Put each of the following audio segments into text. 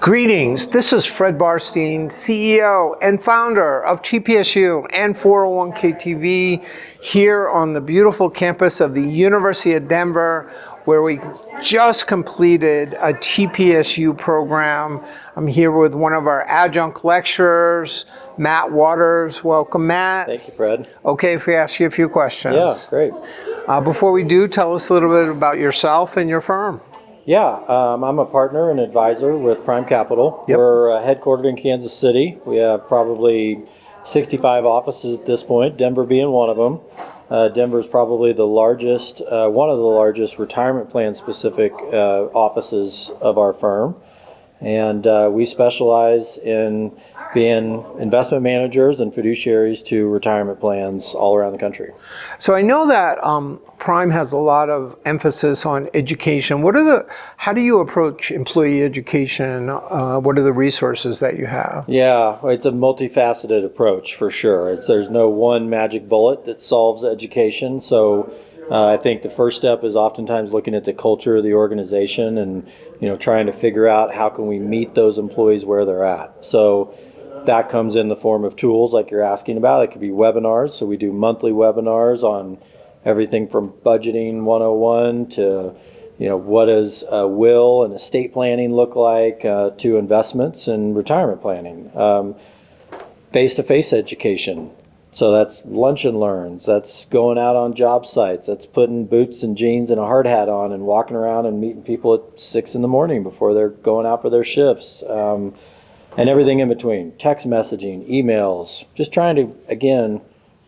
Greetings, this is Fred Barstein, CEO and founder of TPSU and 401k TV here on the beautiful campus of the University of Denver, where we just completed a TPSU program. I'm here with one of our adjunct lecturers, Matt Waters. Welcome, Matt. Thank you, Fred. Okay, if we ask you a few questions. Yeah, great. Before we do, tell us a little bit about yourself and your firm. Yeah, I'm a partner and advisor with Prime Capital. Yep. We're headquartered in Kansas City. We have probably 65 offices at this point, Denver being one of them. Denver is probably the largest, one of the largest retirement plan specific offices of our firm. And we specialize in being investment managers and fiduciaries to retirement plans all around the country. So I know that Prime has a lot of emphasis on education. How do you approach employee education? What are the resources that you have? Yeah, it's a multifaceted approach for sure. There's no one magic bullet that solves education. So I think the first step is oftentimes looking at the culture of the organization and trying to figure out how can we meet those employees where they're at. So that comes in the form of tools like you're asking about. It could be webinars. So we do monthly webinars on everything from budgeting 101 to what does a will and estate planning look like to investments and retirement planning. Face-to-face education. So that's lunch and learns, that's going out on job sites, that's putting boots and jeans and a hard hat on and walking around and meeting people at 6 in the morning before they're going out for their shifts, and everything in between, text messaging, emails, just trying to, again,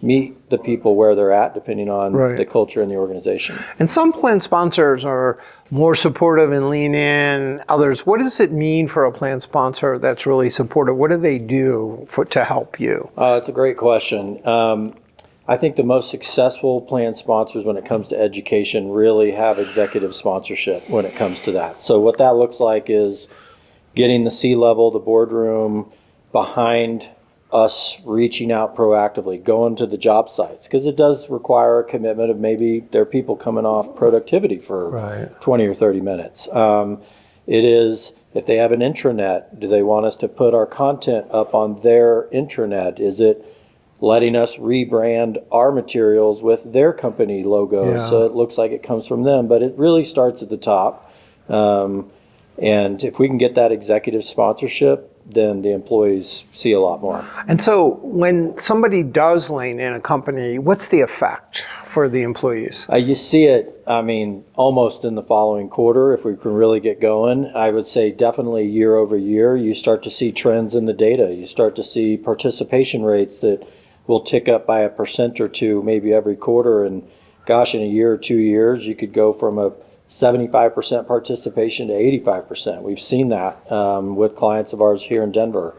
meet the people where they're at depending on the culture in the organization. And some plan sponsors are more supportive and lean in. Others, what does it mean for a plan sponsor that's really supportive? What do they do to help you? It's a great question. I think the most successful plan sponsors when it comes to education really have executive sponsorship when it comes to that. So what that looks like is getting the C-level, the boardroom, behind us reaching out proactively, going to the job sites, because it does require a commitment of maybe there are people coming off productivity for 20 or 30 minutes. It is, if they have an intranet, do they want us to put our content up on their intranet? Is it letting us rebrand our materials with their company logos so it looks like it comes from them? But it really starts at the top. And if we can get that executive sponsorship, then the employees see a lot more. And so when somebody does lean in a company, what's the effect for the employees? You see it, almost in the following quarter, if we can really get going. I would say definitely year over year, you start to see trends in the data. You start to see participation rates that will tick up by 1% or 2 maybe every quarter. And gosh, in a year or 2 years, you could go from a 75% participation to 85%. We've seen that with clients of ours here in Denver.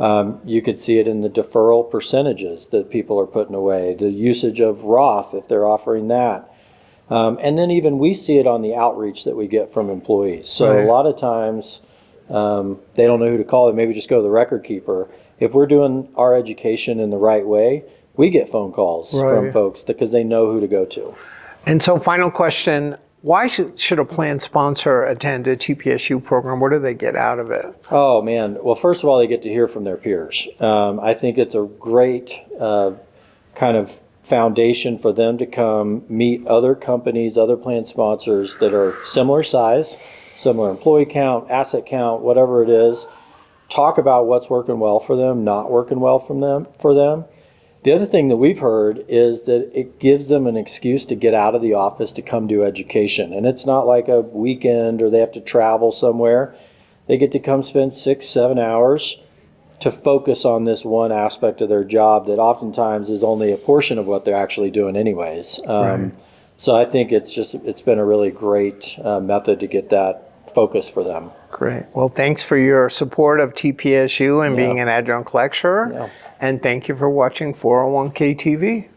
You could see it in the deferral percentages that people are putting away, the usage of Roth if they're offering that. And then even we see it on the outreach that we get from employees. So a lot of times they don't know who to call. They maybe just go to the record keeper. If we're doing our education in the right way, we get phone calls from folks because they know who to go to. And so final question, why should a plan sponsor attend a TPSU program? What do they get out of it? Oh, man. Well, first of all, they get to hear from their peers. I think it's a great kind of foundation for them to come meet other companies, other plan sponsors that are similar size, similar employee count, asset count, whatever it is. Talk about what's working well for them, not working well for them. The other thing that we've heard is that it gives them an excuse to get out of the office to come do education. And it's not like a weekend or they have to travel somewhere. They get to come spend 6-7 hours to focus on this one aspect of their job that oftentimes is only a portion of what they're actually doing anyways. So I think it's been a really great method to get that focus for them. Great. Well, thanks for your support of TPSU and being an adjunct lecturer. And thank you for watching 401k TV.